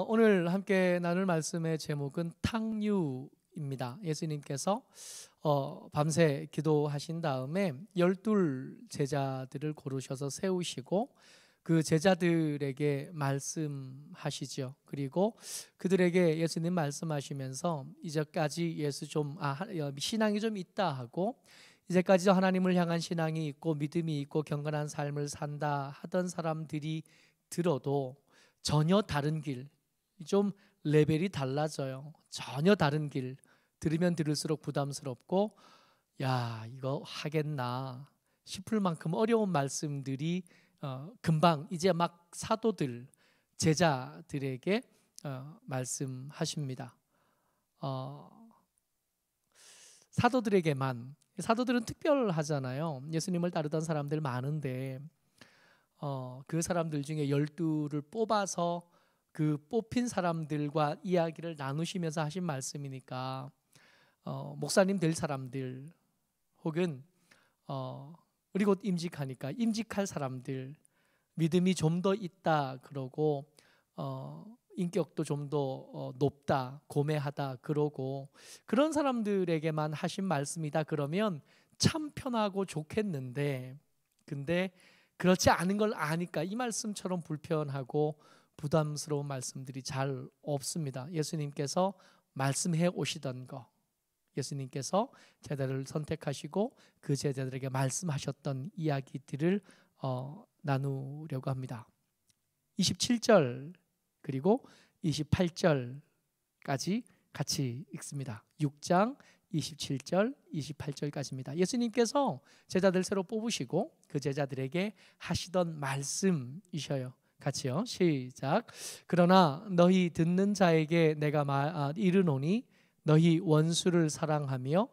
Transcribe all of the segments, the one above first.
오늘 함께 나눌 말씀의 제목은 탕유입니다. 예수님께서 밤새 기도하신 다음에 12 제자들을 고르셔서 세우시고 그 제자들에게 말씀하시죠. 그리고 그들에게 예수님 말씀하시면서 이제까지 신앙이 좀 있다 하고 이제까지 하나님을 향한 신앙이 있고 믿음이 있고 경건한 삶을 산다 하던 사람들이 들어도 전혀 다른 길, 좀 레벨이 달라져요. 전혀 다른 길, 들으면 들을수록 부담스럽고 야 이거 하겠나 싶을 만큼 어려운 말씀들이 금방 이제 막 사도들, 제자들에게 말씀하십니다. 사도들은 특별하잖아요. 예수님을 따르던 사람들 많은데 그 사람들 중에 12를 뽑아서 그 뽑힌 사람들과 이야기를 나누시면서 하신 말씀이니까 목사님 될 사람들 혹은 우리 곧 임직하니까 임직할 사람들, 믿음이 좀 더 있다 그러고 인격도 좀 더 높다, 고매하다 그러고 그런 사람들에게만 하신 말씀이다 그러면 참 편하고 좋겠는데, 근데 그렇지 않은 걸 아니까 이 말씀처럼 불편하고 부담스러운 말씀들이 잘 없습니다. 예수님께서 말씀해 오시던 거, 예수님께서 제자들을 선택하시고 그 제자들에게 말씀하셨던 이야기들을 나누려고 합니다. 27절 그리고 28절까지 같이 읽습니다. 6장 27절 28절까지입니다. 예수님께서 제자들 새로 뽑으시고 그 제자들에게 하시던 말씀이셔요. 같이요. 시작. 그러나 너희 듣는 자에게 내가 이르노니 너희 원수를 사랑하며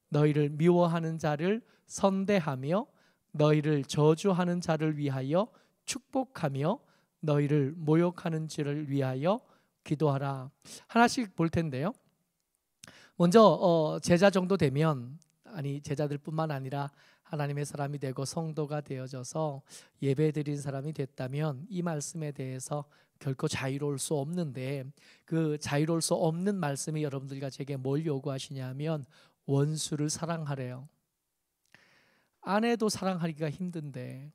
너희를 미워하는 자를 선대하며 너희를 저주하는 자를 위하여 축복하며 너희를 모욕하는 자를 위하여 기도하라. 하나씩 볼 텐데요. 먼저 제자 정도 되면, 아니 제자들뿐만 아니라 하나님의 사람이 되고 성도가 되어져서 예배드린 사람이 됐다면 이 말씀에 대해서 결코 자유로울 수 없는데, 그 자유로울 수 없는 말씀이 여러분들과 제게 뭘 요구하시냐면 원수를 사랑하래요. 아내도 사랑하기가 힘든데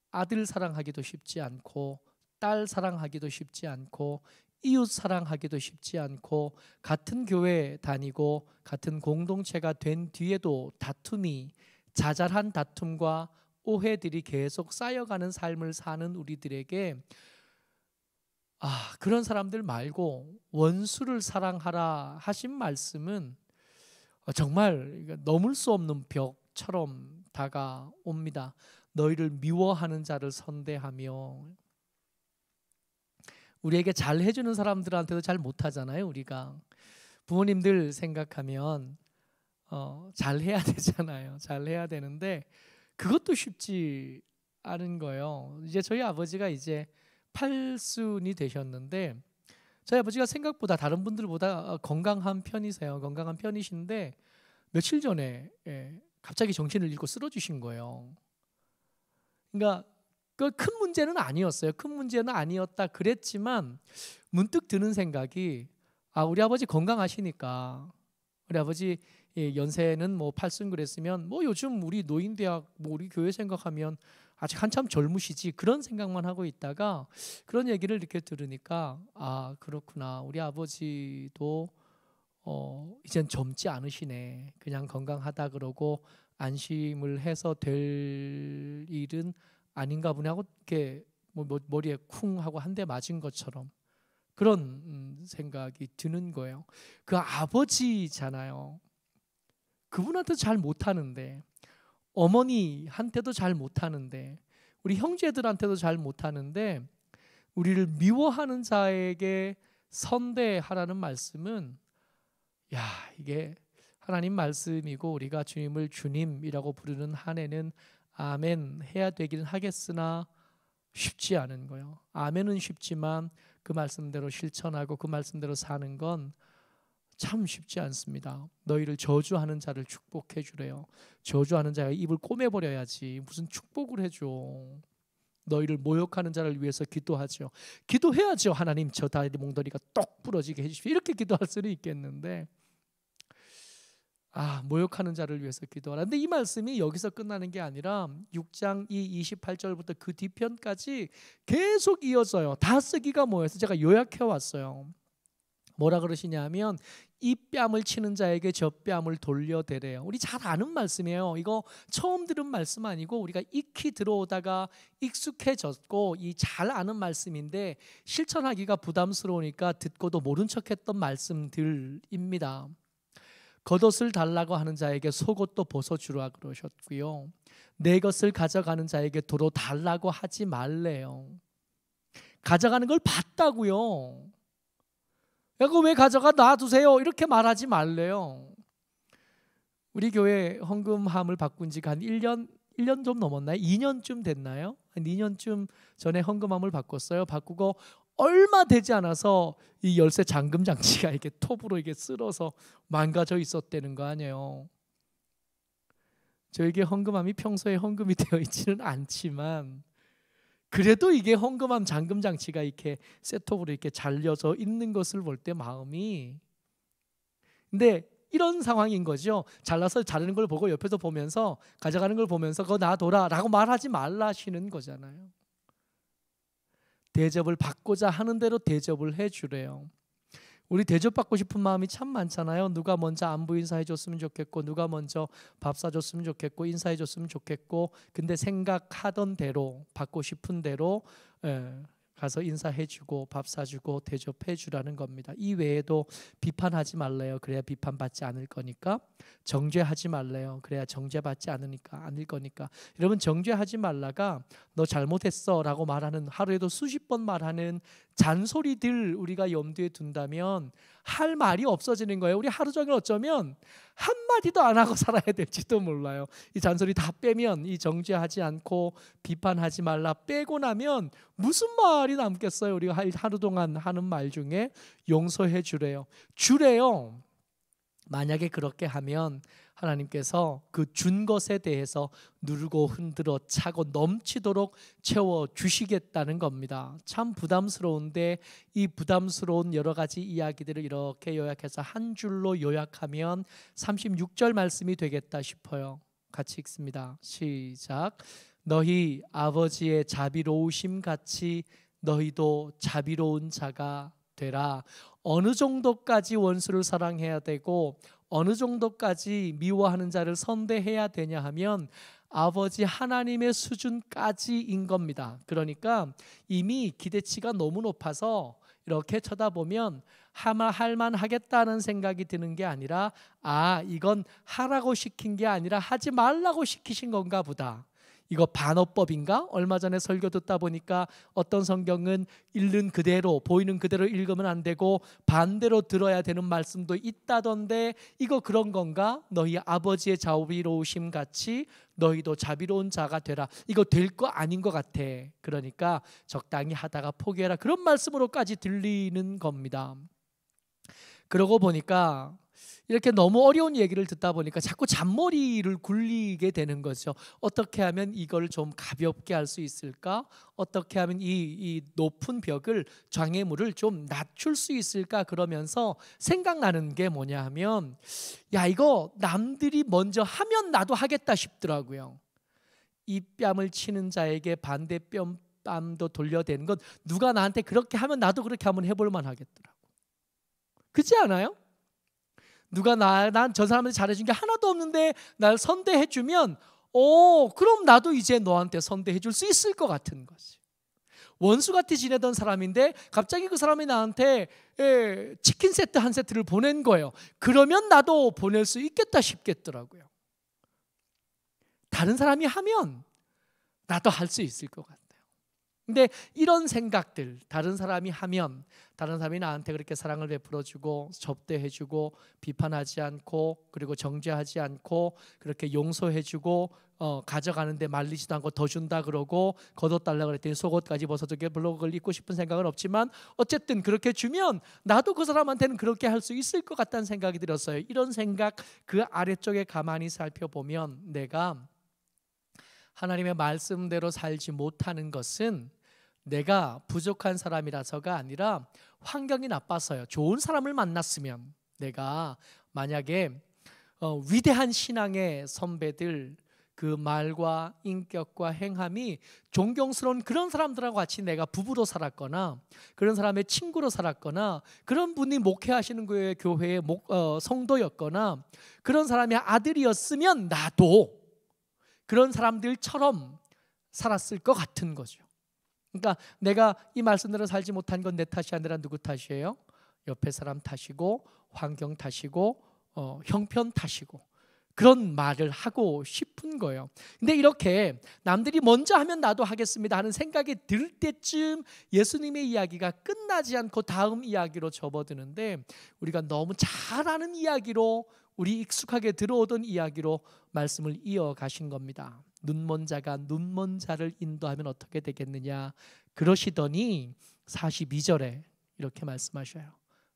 아들 사랑하기도 쉽지 않고 딸 사랑하기도 쉽지 않고 이웃 사랑하기도 쉽지 않고 같은 교회 다니고 같은 공동체가 된 뒤에도 다툼이, 자잘한 다툼과 오해들이 계속 쌓여가는 삶을 사는 우리들에게 그런 사람들 말고 원수를 사랑하라 하신 말씀은 정말 넘을 수 없는 벽처럼 다가옵니다. 너희를 미워하는 자를 선대하며, 우리에게 잘 해주는 사람들한테도 잘 못하잖아요. 우리가 부모님들 생각하면 잘 해야 되잖아요. 잘 해야 되는데 그것도 쉽지 않은 거예요. 이제 저희 아버지가 이제 8순이 되셨는데 저희 아버지가 생각보다 다른 분들보다 건강한 편이세요. 건강한 편이신데 며칠 전에 갑자기 정신을 잃고 쓰러지신 거예요. 그러니까 그 큰 문제는 아니었어요. 큰 문제는 아니었다 그랬지만 문득 드는 생각이 우리 아버지 건강하시니까, 우리 아버지 연세는 뭐 8순 그랬으면 뭐 요즘 우리 노인대학 우리 교회 생각하면 아직 한참 젊으시지, 그런 생각만 하고 있다가 그런 얘기를 이렇게 들으니까 그렇구나, 우리 아버지도 이젠 젊지 않으시네, 그냥 건강하다 그러고 안심을 해서 될 일은 아닌가 보네 하고 이렇게 머리에 쿵 하고 한 대 맞은 것처럼 그런 생각이 드는 거예요. 그 아버지잖아요. 그분한테도 잘 못하는데, 어머니한테도 잘 못하는데, 우리 형제들한테도 잘 못하는데 우리를 미워하는 자에게 선대하라는 말씀은 이게 하나님 말씀이고 우리가 주님을 주님이라고 부르는 한 해는 아멘 해야 되기는 하겠으나 쉽지 않은 거예요. 아멘은 쉽지만 그 말씀대로 실천하고 그 말씀대로 사는 건 참 쉽지 않습니다. 너희를 저주하는 자를 축복해 주래요. 저주하는 자가 입을 꼬매버려야지 무슨 축복을 해줘. 너희를 모욕하는 자를 위해서 기도하죠. 기도해야죠. 하나님 저 다리 몽둥이가 똑 부러지게 해주십시오. 이렇게 기도할 수는 있겠는데 모욕하는 자를 위해서 기도하라. 근데 이 말씀이 여기서 끝나는 게 아니라 6장 28절부터 그 뒤편까지 계속 이어져요. 다 쓰기가 뭐예요? 제가 요약해 왔어요. 뭐라 그러시냐 하면 이 뺨을 치는 자에게 저 뺨을 돌려대래요. 우리 잘 아는 말씀이에요. 이거 처음 들은 말씀 아니고 우리가 익히 들어오다가 익숙해졌고 이 잘 아는 말씀인데 실천하기가 부담스러우니까 듣고도 모른 척했던 말씀들입니다. 겉옷을 달라고 하는 자에게 속옷도 벗어주라 그러셨고요. 내 것을 가져가는 자에게 도로 달라고 하지 말래요. 가져가는 걸 봤다고요. 야, 그거 왜 가져가? 놔두세요. 이렇게 말하지 말래요. 우리 교회 헌금함을 바꾼 지가 한 1년 좀 넘었나요? 2년쯤 됐나요? 한 2년쯤 전에 헌금함을 바꿨어요. 바꾸고 얼마 되지 않아서 이 열쇠 잠금 장치가 이렇게 톱으로 이게 쓸어서 망가져 있었다는 거 아니에요. 저에게 헌금함이 평소에 헌금이 되어 있지는 않지만 그래도 이게 헌금함 잠금 장치가 이렇게 셋톱으로 이렇게 잘려져 있는 것을 볼 때 마음이, 근데 이런 상황인 거죠. 잘라서 자르는 걸 보고 옆에서 보면서 가져가는 걸 보면서 그거 놔둬라 라고 말하지 말라시는 거잖아요. 대접을 받고자 하는 대로 대접을 해주래요. 우리 대접받고 싶은 마음이 참 많잖아요. 누가 먼저 안부 인사해 줬으면 좋겠고, 누가 먼저 밥 사줬으면 좋겠고, 인사해 줬으면 좋겠고, 근데 생각하던 대로 받고 싶은 대로 가서 인사해주고 밥 사주고 대접해주라는 겁니다. 이 외에도 비판하지 말래요. 그래야 비판받지 않을 거니까. 정죄하지 말래요. 그래야 정죄받지 않을 거니까. 여러분, 정죄하지 말라가 너 잘못했어 라고 말하는, 하루에도 수십 번 말하는 잔소리들 우리가 염두에 둔다면 할 말이 없어지는 거예요. 우리 하루 종일 어쩌면 한마디도 안 하고 살아야 될지도 몰라요. 이 잔소리 다 빼면, 이 정죄하지 않고 비판하지 말라 빼고 나면 무슨 말이 남겠어요? 우리가 하루 동안 하는 말 중에 용서해 주래요. 만약에 그렇게 하면 하나님께서 그 준 것에 대해서 누르고 흔들어 차고 넘치도록 채워주시겠다는 겁니다. 참 부담스러운데 이 부담스러운 여러 가지 이야기들을 이렇게 요약해서 한 줄로 요약하면 36절 말씀이 되겠다 싶어요. 같이 읽습니다. 시작. 너희 아버지의 자비로우심 같이 너희도 자비로운 자가 되라. 어느 정도까지 원수를 사랑해야 되고 어느 정도까지 미워하는 자를 선대해야 되냐 하면 아버지 하나님의 수준까지인 겁니다. 그러니까 이미 기대치가 너무 높아서 이렇게 쳐다보면 할만 하겠다는 생각이 드는 게 아니라 이건 하라고 시킨 게 아니라 하지 말라고 시키신 건가 보다. 이거 반어법인가? 얼마 전에 설교 듣다 보니까 어떤 성경은 읽는 그대로 보이는 그대로 읽으면 안 되고 반대로 들어야 되는 말씀도 있다던데 이거 그런 건가? 너희 아버지의 자비로우심 같이 너희도 자비로운 자가 되라. 이거 될 거 아닌 것 같아. 그러니까 적당히 하다가 포기해라. 그런 말씀으로까지 들리는 겁니다. 그러고 보니까 이렇게 너무 어려운 얘기를 듣다 보니까 자꾸 잔머리를 굴리게 되는 거죠. 어떻게 하면 이걸 좀 가볍게 할 수 있을까? 어떻게 하면 이 높은 벽을, 장애물을 좀 낮출 수 있을까? 그러면서 생각나는 게 뭐냐 하면 이거 남들이 먼저 하면 나도 하겠다 싶더라고요. 이 뺨을 치는 자에게 반대 뺨도 돌려대는 건 누가 나한테 그렇게 하면 나도 그렇게 한번 해볼 만 하겠더라고. 그렇지 않아요? 누가 난 저 사람한테 잘해준 게 하나도 없는데 날 선대해주면 그럼 나도 이제 너한테 선대해줄 수 있을 것 같은 거지. 원수같이 지내던 사람인데 갑자기 그 사람이 나한테 치킨 세트 한 세트를 보낸 거예요. 그러면 나도 보낼 수 있겠다 싶겠더라고요. 다른 사람이 하면 나도 할 수 있을 것 같아요. 근데 이런 생각들, 다른 사람이 하면, 다른 사람이 나한테 그렇게 사랑을 베풀어주고 접대해주고 비판하지 않고 그리고 정죄하지 않고 그렇게 용서해주고 가져가는데 말리지도 않고 더 준다 그러고 겉옷 달라고 그랬더니 속옷까지 벗어도 별로 그걸 입고 싶은 생각은 없지만 어쨌든 그렇게 주면 나도 그 사람한테는 그렇게 할 수 있을 것 같다는 생각이 들었어요. 이런 생각 그 아래쪽에 가만히 살펴보면 내가 하나님의 말씀대로 살지 못하는 것은 내가 부족한 사람이라서가 아니라 환경이 나빠서요. 좋은 사람을 만났으면, 내가 만약에 위대한 신앙의 선배들 그 말과 인격과 행함이 존경스러운 그런 사람들하고 같이 내가 부부로 살았거나 그런 사람의 친구로 살았거나 그런 분이 목회하시는 교회의 성도였거나 그런 사람의 아들이었으면 나도 그런 사람들처럼 살았을 것 같은 거죠. 그러니까 내가 이 말씀대로 살지 못한 건 내 탓이 아니라 누구 탓이에요? 옆에 사람 탓이고 환경 탓이고 형편 탓이고 그런 말을 하고 싶은 거예요. 근데 이렇게 남들이 먼저 하면 나도 하겠습니다 하는 생각이 들 때쯤 예수님의 이야기가 끝나지 않고 다음 이야기로 접어드는데, 우리가 너무 잘 아는 이야기로, 우리 익숙하게 들어오던 이야기로 말씀을 이어가신 겁니다. 눈먼 자가 눈먼 자를 인도하면 어떻게 되겠느냐 그러시더니 42절에 이렇게 말씀하셔요.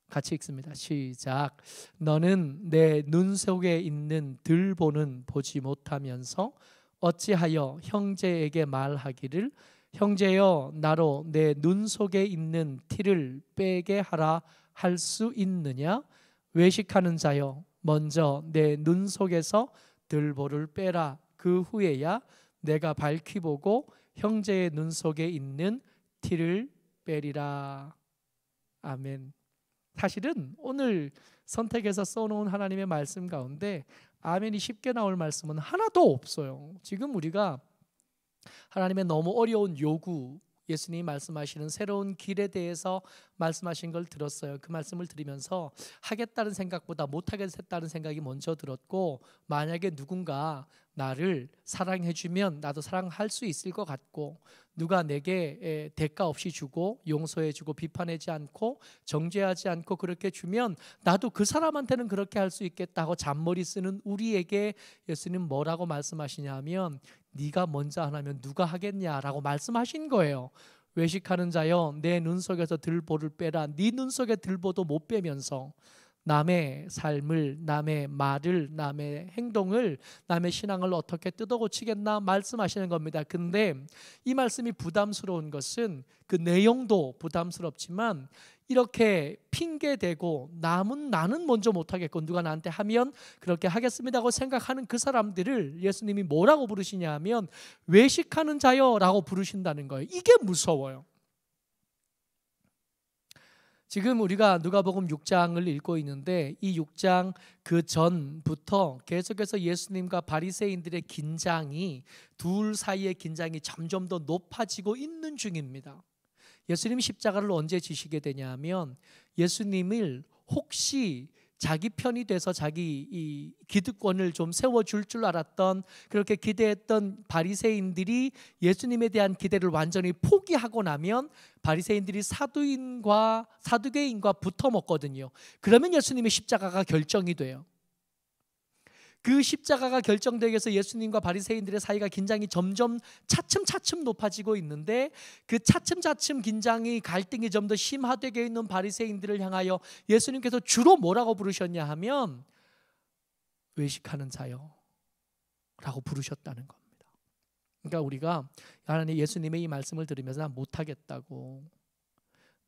같이 읽습니다. 시작. 너는 내 눈 속에 있는 들보는 보지 못하면서 어찌하여 형제에게 말하기를 형제여 나로 내 눈 속에 있는 티를 빼게 하라 할 수 있느냐? 외식하는 자여 먼저 내 눈 속에서 들보를 빼라. 그 후에야 내가 밝히 보고 형제의 눈 속에 있는 티를 빼리라. 아멘. 사실은 오늘 선택해서 써놓은 하나님의 말씀 가운데 아멘이 쉽게 나올 말씀은 하나도 없어요. 지금 우리가 하나님의 너무 어려운 요구, 예수님이 말씀하시는 새로운 길에 대해서 말씀하신 걸 들었어요. 그 말씀을 들으면서 하겠다는 생각보다 못하겠다는 생각이 먼저 들었고, 만약에 누군가 나를 사랑해주면 나도 사랑할 수 있을 것 같고, 누가 내게 대가 없이 주고 용서해주고 비판하지 않고 정죄하지 않고 그렇게 주면 나도 그 사람한테는 그렇게 할 수 있겠다고 잔머리 쓰는 우리에게 예수님 뭐라고 말씀하시냐면, 네가 먼저 안 하면 누가 하겠냐라고 말씀하신 거예요. 외식하는 자여 내 눈 속에서 들보를 빼라. 네 눈 속에 들보도 못 빼면서 남의 삶을, 남의 말을, 남의 행동을, 남의 신앙을 어떻게 뜯어고치겠나 말씀하시는 겁니다. 근데 이 말씀이 부담스러운 것은 그 내용도 부담스럽지만 이렇게 핑계대고 나는 먼저 못하겠고 누가 나한테 하면 그렇게 하겠습니다 하고 생각하는 그 사람들을 예수님이 뭐라고 부르시냐 하면 외식하는 자여라고 부르신다는 거예요. 이게 무서워요. 지금 우리가 누가복음 6장을 읽고 있는데 이 6장 그 전부터 계속해서 예수님과 바리새인들의 긴장이, 둘 사이의 긴장이 점점 더 높아지고 있는 중입니다. 예수님이 십자가를 언제 지시게 되냐면 예수님을 혹시 자기 편이 돼서 자기 이 기득권을 좀 세워줄 줄 알았던, 그렇게 기대했던 바리새인들이 예수님에 대한 기대를 완전히 포기하고 나면 바리새인들이 사두개인과 붙어 먹거든요. 그러면 예수님의 십자가가 결정이 돼요. 그 십자가가 결정되기 위해서 예수님과 바리새인들의 사이가 긴장이 점점 차츰차츰 높아지고 있는데, 그 차츰차츰 긴장이, 갈등이 좀 더 심화되게 있는 바리새인들을 향하여 예수님께서 주로 뭐라고 부르셨냐 하면 외식하는 자요 라고 부르셨다는 겁니다. 그러니까 우리가 하나님 예수님의 이 말씀을 들으면서 난 못하겠다고,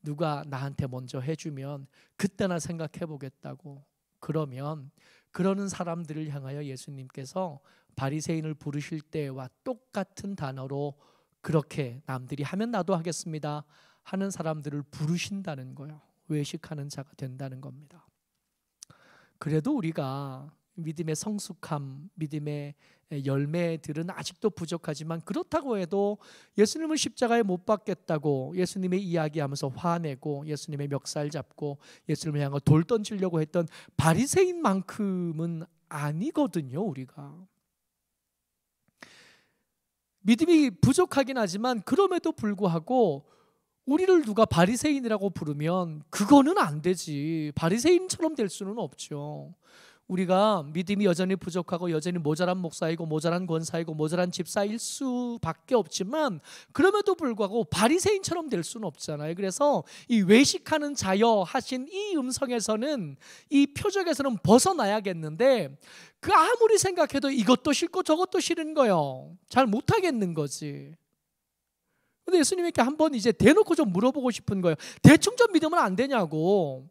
누가 나한테 먼저 해주면 그때나 생각해 보겠다고 그러면, 그러는 사람들을 향하여 예수님께서 바리새인을 부르실 때와 똑같은 단어로 그렇게 남들이 하면 나도 하겠습니다 하는 사람들을 부르신다는 거예요. 외식하는 자가 된다는 겁니다. 그래도 우리가 믿음의 성숙함, 믿음의 열매들은 아직도 부족하지만, 그렇다고 해도 예수님을 십자가에 못 박겠다고 예수님의 이야기하면서 화내고 예수님의 멱살 잡고 예수님을 향해 돌 던지려고 했던 바리새인만큼은 아니거든요. 우리가 믿음이 부족하긴 하지만 그럼에도 불구하고 우리를 누가 바리새인이라고 부르면 그거는 안 되지, 바리새인처럼 될 수는 없죠. 우리가 믿음이 여전히 부족하고 여전히 모자란 목사이고 모자란 권사이고 모자란 집사일 수밖에 없지만, 그럼에도 불구하고 바리새인처럼 될 수는 없잖아요. 그래서 이 외식하는 자여 하신 이 음성에서는, 이 표적에서는 벗어나야겠는데, 그 아무리 생각해도 이것도 싫고 저것도 싫은 거예요. 잘 못하겠는 거지. 근데 예수님께 한번 이제 대놓고 좀 물어보고 싶은 거예요. 대충 좀 믿으면 안 되냐고.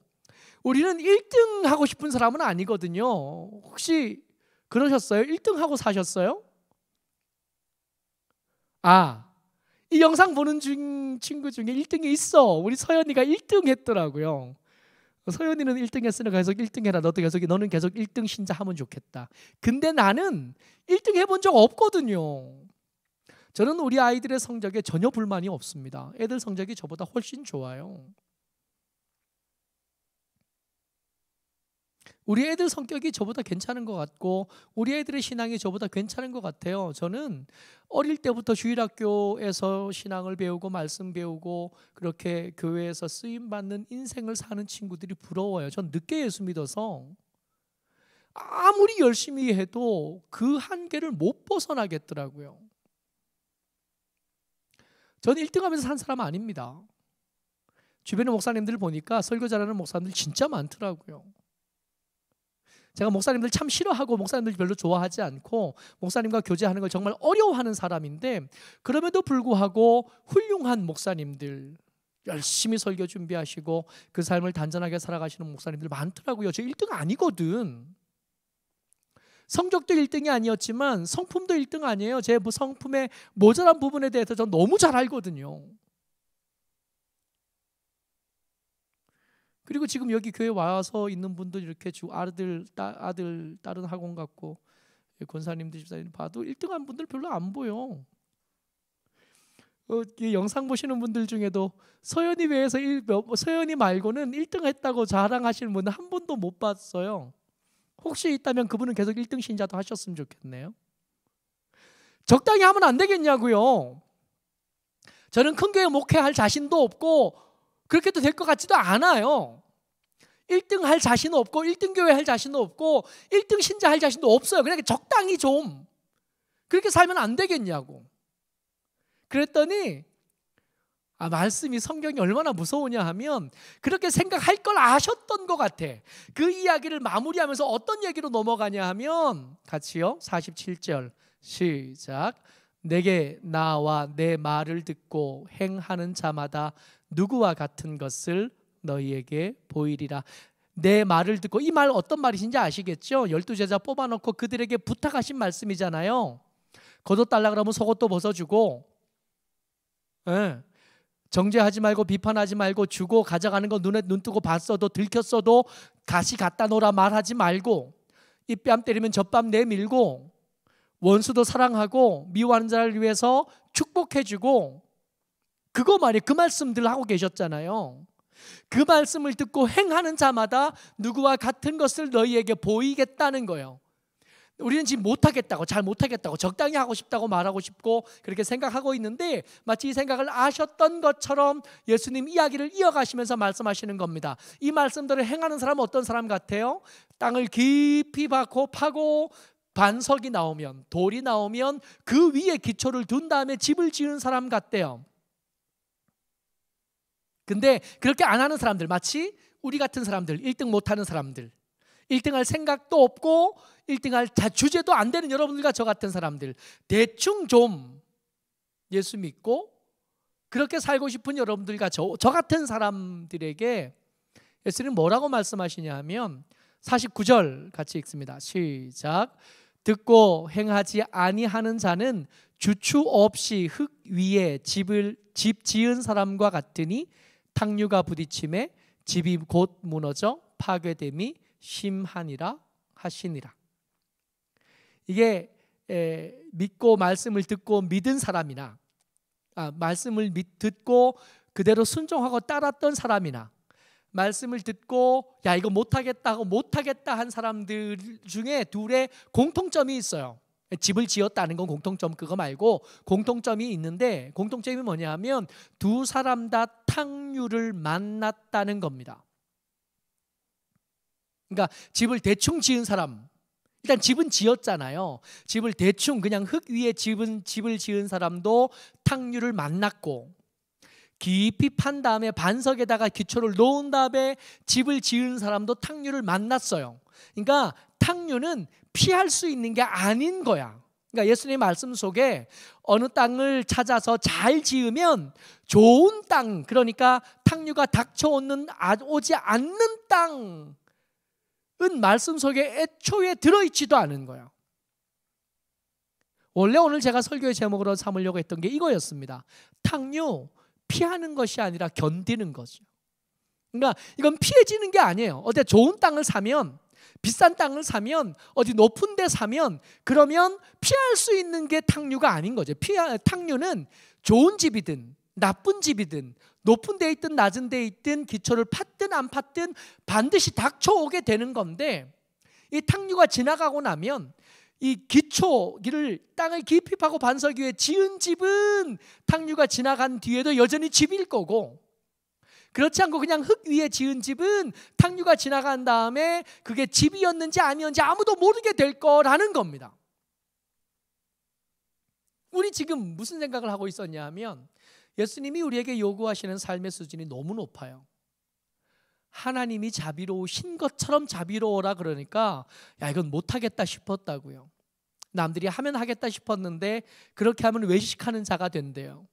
우리는 1등 하고 싶은 사람은 아니거든요. 혹시 그러셨어요? 1등 하고 사셨어요? 이 영상 보는 친구 중에 1등이 있어. 우리 서연이가 1등 했더라고요. 서연이는 1등 했으니까 계속 1등 해라. 너는 계속 1등 신자 하면 좋겠다. 근데 나는 1등 해본 적 없거든요. 저는 우리 아이들의 성적에 전혀 불만이 없습니다. 애들 성적이 저보다 훨씬 좋아요. 우리 애들 성격이 저보다 괜찮은 것 같고 우리 애들의 신앙이 저보다 괜찮은 것 같아요. 저는 어릴 때부터 주일학교에서 신앙을 배우고 말씀 배우고 그렇게 교회에서 쓰임받는 인생을 사는 친구들이 부러워요. 전 늦게 예수 믿어서 아무리 열심히 해도 그 한계를 못 벗어나겠더라고요. 저는 1등하면서 산 사람 아닙니다. 주변의 목사님들 보니까 설교 잘하는 목사님들 진짜 많더라고요. 제가 목사님들 참 싫어하고 목사님들 별로 좋아하지 않고 목사님과 교제하는 걸 정말 어려워하는 사람인데, 그럼에도 불구하고 훌륭한 목사님들, 열심히 설교 준비하시고 그 삶을 단전하게 살아가시는 목사님들 많더라고요. 저 1등 아니거든. 성적도 1등이 아니었지만 성품도 1등 아니에요. 제 성품의 모자란 부분에 대해서 전 너무 잘 알거든요. 그리고 지금 여기 교회 와서 있는 분들 이렇게 아들, 딸은 학원 갔고 권사님들, 집사님 봐도 1등한 분들 별로 안 보여. 이 영상 보시는 분들 중에도 서연이 외에서 서연이 말고는 1등 했다고 자랑하시는 분은 한 번도 못 봤어요. 혹시 있다면 그분은 계속 1등 신자도 하셨으면 좋겠네요. 적당히 하면 안 되겠냐고요. 저는 큰 교회 목회할 자신도 없고 그렇게도 될 것 같지도 않아요. 1등 할 자신도 없고 1등 교회 할 자신도 없고 1등 신자 할 자신도 없어요. 그냥 적당히 좀 그렇게 살면 안 되겠냐고. 그랬더니 말씀이, 성경이 얼마나 무서우냐 하면 그렇게 생각할 걸 아셨던 것 같아. 그 이야기를 마무리하면서 어떤 얘기로 넘어가냐 하면 같이요. 47절 시작. 내게 나와 내 말을 듣고 행하는 자마다 누구와 같은 것을 너희에게 보이리라. 내 말을 듣고, 이 말 어떤 말이신지 아시겠죠? 12제자 뽑아놓고 그들에게 부탁하신 말씀이잖아요. 겉옷 달라 그러면 속옷도 벗어주고, 정죄하지 말고 비판하지 말고 주고 가져가는 거 눈에 눈 뜨고 봤어도 들켰어도 다시 갖다 놓으라 말하지 말고, 이 뺨 때리면 저 뺨 내밀고, 원수도 사랑하고 미워하는 자를 위해서 축복해주고, 그거 말이에요. 그 말씀들 하고 계셨잖아요. 그 말씀을 듣고 행하는 자마다 누구와 같은 것을 너희에게 보이겠다는 거예요. 우리는 지금 못하겠다고, 잘 못하겠다고, 적당히 하고 싶다고 말하고 싶고 그렇게 생각하고 있는데, 마치 이 생각을 아셨던 것처럼 예수님 이야기를 이어가시면서 말씀하시는 겁니다. 이 말씀들을 행하는 사람은 어떤 사람 같아요? 땅을 깊이 파고 반석이 나오면, 돌이 나오면 그 위에 기초를 둔 다음에 집을 지은 사람 같대요. 근데 그렇게 안 하는 사람들, 마치 우리 같은 사람들, 1등 못하는 사람들, 1등 할 생각도 없고 1등 할 주제도 안 되는 여러분들과 저 같은 사람들, 대충 좀 예수 믿고 그렇게 살고 싶은 여러분들과 저 같은 사람들에게 예수님은 뭐라고 말씀하시냐 하면 49절 같이 읽습니다. 시작. 듣고 행하지 아니하는 자는 주추 없이 흙 위에 집 지은 사람과 같으니 탕류가 부딪힘에 집이 곧 무너져 파괴됨이 심하니라 하시니라. 이게 믿고 말씀을 듣고 믿은 사람이나 말씀을 듣고 그대로 순종하고 따랐던 사람이나 말씀을 듣고 야 이거 못하겠다 하고 못하겠다 한 사람들 중에 둘의 공통점이 있어요. 집을 지었다는 건 공통점 그거 말고 공통점이 있는데, 공통점이 뭐냐 하면 두 사람 다 탕류를 만났다는 겁니다. 그러니까 집을 대충 지은 사람, 일단 집은 지었잖아요. 집을 대충 그냥 흙 위에 집을 지은 사람도 탕류를 만났고, 깊이 판 다음에 반석에다가 기초를 놓은 다음에 집을 지은 사람도 탕류를 만났어요. 그러니까 탕류는 피할 수 있는 게 아닌 거야. 그러니까 예수님의 말씀 속에 어느 땅을 찾아서 잘 지으면 좋은 땅, 그러니까 탕류가 오지 않는 땅은 말씀 속에 애초에 들어있지도 않은 거예요. 원래 오늘 제가 설교의 제목으로 삼으려고 했던 게 이거였습니다. 탕류 피하는 것이 아니라 견디는 거죠. 그러니까 이건 피해지는 게 아니에요. 어디 좋은 땅을 사면, 비싼 땅을 사면, 어디 높은 데 사면, 그러면 피할 수 있는 게 탕류가 아닌 거죠. 탕류는 좋은 집이든 나쁜 집이든 높은 데 있든 낮은 데 있든 기초를 팠든 안 팠든 반드시 닥쳐오게 되는 건데, 이 탕류가 지나가고 나면 이 기초를 땅을 깊이 파고 반석 위에 지은 집은 탕류가 지나간 뒤에도 여전히 집일 거고, 그렇지 않고 그냥 흙 위에 지은 집은 탕류가 지나간 다음에 그게 집이었는지 아니었는지 아무도 모르게 될 거라는 겁니다. 우리 지금 무슨 생각을 하고 있었냐 하면, 예수님이 우리에게 요구하시는 삶의 수준이 너무 높아요. 하나님이 자비로우신 것처럼 자비로워라 그러니까 야, 이건 못하겠다 싶었다고요. 남들이 하면 하겠다 싶었는데 그렇게 하면 외식하는 자가 된대요.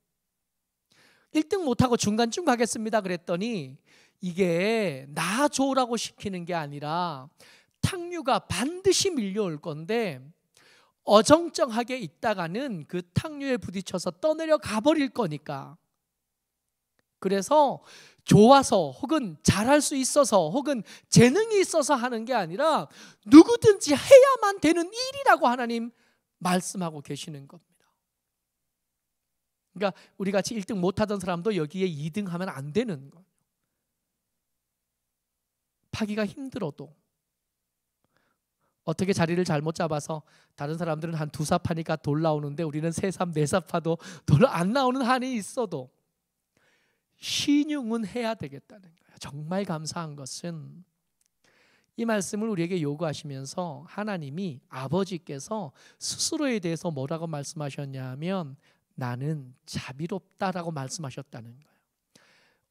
1등 못하고 중간쯤 가겠습니다 그랬더니 이게 나 좋으라고 시키는 게 아니라 탕류가 반드시 밀려올 건데 어정쩡하게 있다가는 그 탕류에 부딪혀서 떠내려 가버릴 거니까, 그래서 좋아서 혹은 잘할 수 있어서 혹은 재능이 있어서 하는 게 아니라 누구든지 해야만 되는 일이라고 하나님 말씀하고 계시는 겁니다. 그러니까 우리 같이 1등 못하던 사람도 여기에 2등 하면 안 되는 거예요. 파기가 힘들어도 어떻게 자리를 잘못 잡아서 다른 사람들은 한 2사 파니까 돌 나오는데 우리는 3사 4사 파도 돌 안 나오는 한이 있어도 신용은 해야 되겠다는 거예요. 정말 감사한 것은 이 말씀을 우리에게 요구하시면서 하나님이 아버지께서 스스로에 대해서 뭐라고 말씀하셨냐 하면 나는 자비롭다라고 말씀하셨다는 거예요.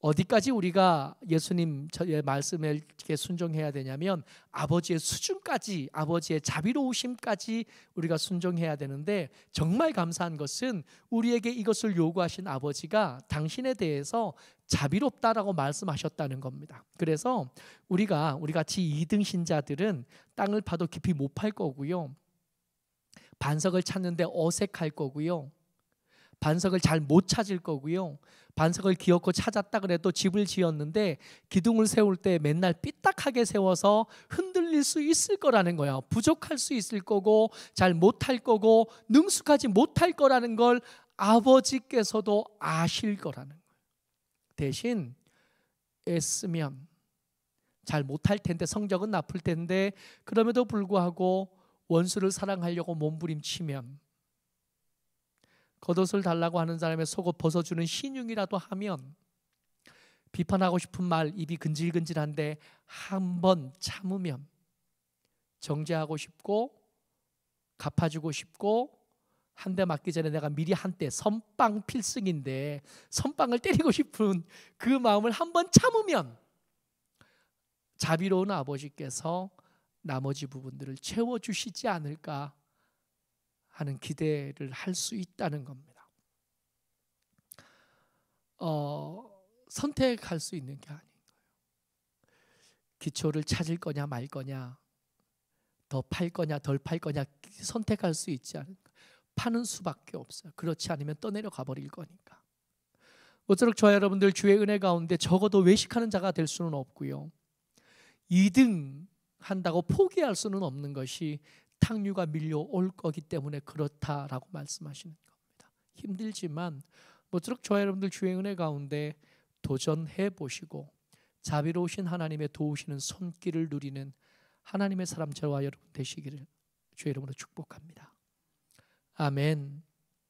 어디까지 우리가 예수님의 말씀에 순종해야 되냐면 아버지의 수준까지, 아버지의 자비로우심까지 우리가 순종해야 되는데, 정말 감사한 것은 우리에게 이것을 요구하신 아버지가 당신에 대해서 자비롭다라고 말씀하셨다는 겁니다. 그래서 우리 같이 2등 신자들은 땅을 파도 깊이 못 팔 거고요, 반석을 찾는데 어색할 거고요, 반석을 잘 못 찾을 거고요, 반석을 기어코 찾았다 그래도 집을 지었는데 기둥을 세울 때 맨날 삐딱하게 세워서 흔들릴 수 있을 거라는 거예요. 부족할 수 있을 거고 잘 못할 거고 능숙하지 못할 거라는 걸 아버지께서도 아실 거라는 거예요. 대신 애쓰면 잘 못할 텐데, 성적은 나쁠 텐데, 그럼에도 불구하고 원수를 사랑하려고 몸부림치면, 겉옷을 달라고 하는 사람의 속옷 벗어주는 신용이라도 하면, 비판하고 싶은 말 입이 근질근질한데 한번 참으면 정죄하고 싶고 갚아주고 싶고, 한 대 맞기 전에 내가 미리 한 대, 선빵 필승인데 선빵을 때리고 싶은 그 마음을 한번 참으면 자비로운 아버지께서 나머지 부분들을 채워주시지 않을까 하는 기대를 할 수 있다는 겁니다. 선택할 수 있는 게 아닌 거예요. 기초를 찾을 거냐 말 거냐, 더 팔 거냐 덜 팔 거냐 선택할 수 있지 않을까. 파는 수밖에 없어요. 그렇지 않으면 떠내려 가버릴 거니까. 모쪼록 저와 여러분들 주의 은혜 가운데 적어도 외식하는 자가 될 수는 없고요, 2등 한다고 포기할 수는 없는 것이 탕류가 밀려올 거기 때문에 그렇다라고 말씀하시는 겁니다. 힘들지만 모쪼록 저와 여러분들 주의 은혜 가운데 도전해 보시고 자비로우신 하나님의 도우시는 손길을 누리는 하나님의 사람 저와 여러분 되시기를 주의 이름으로 축복합니다. 아멘.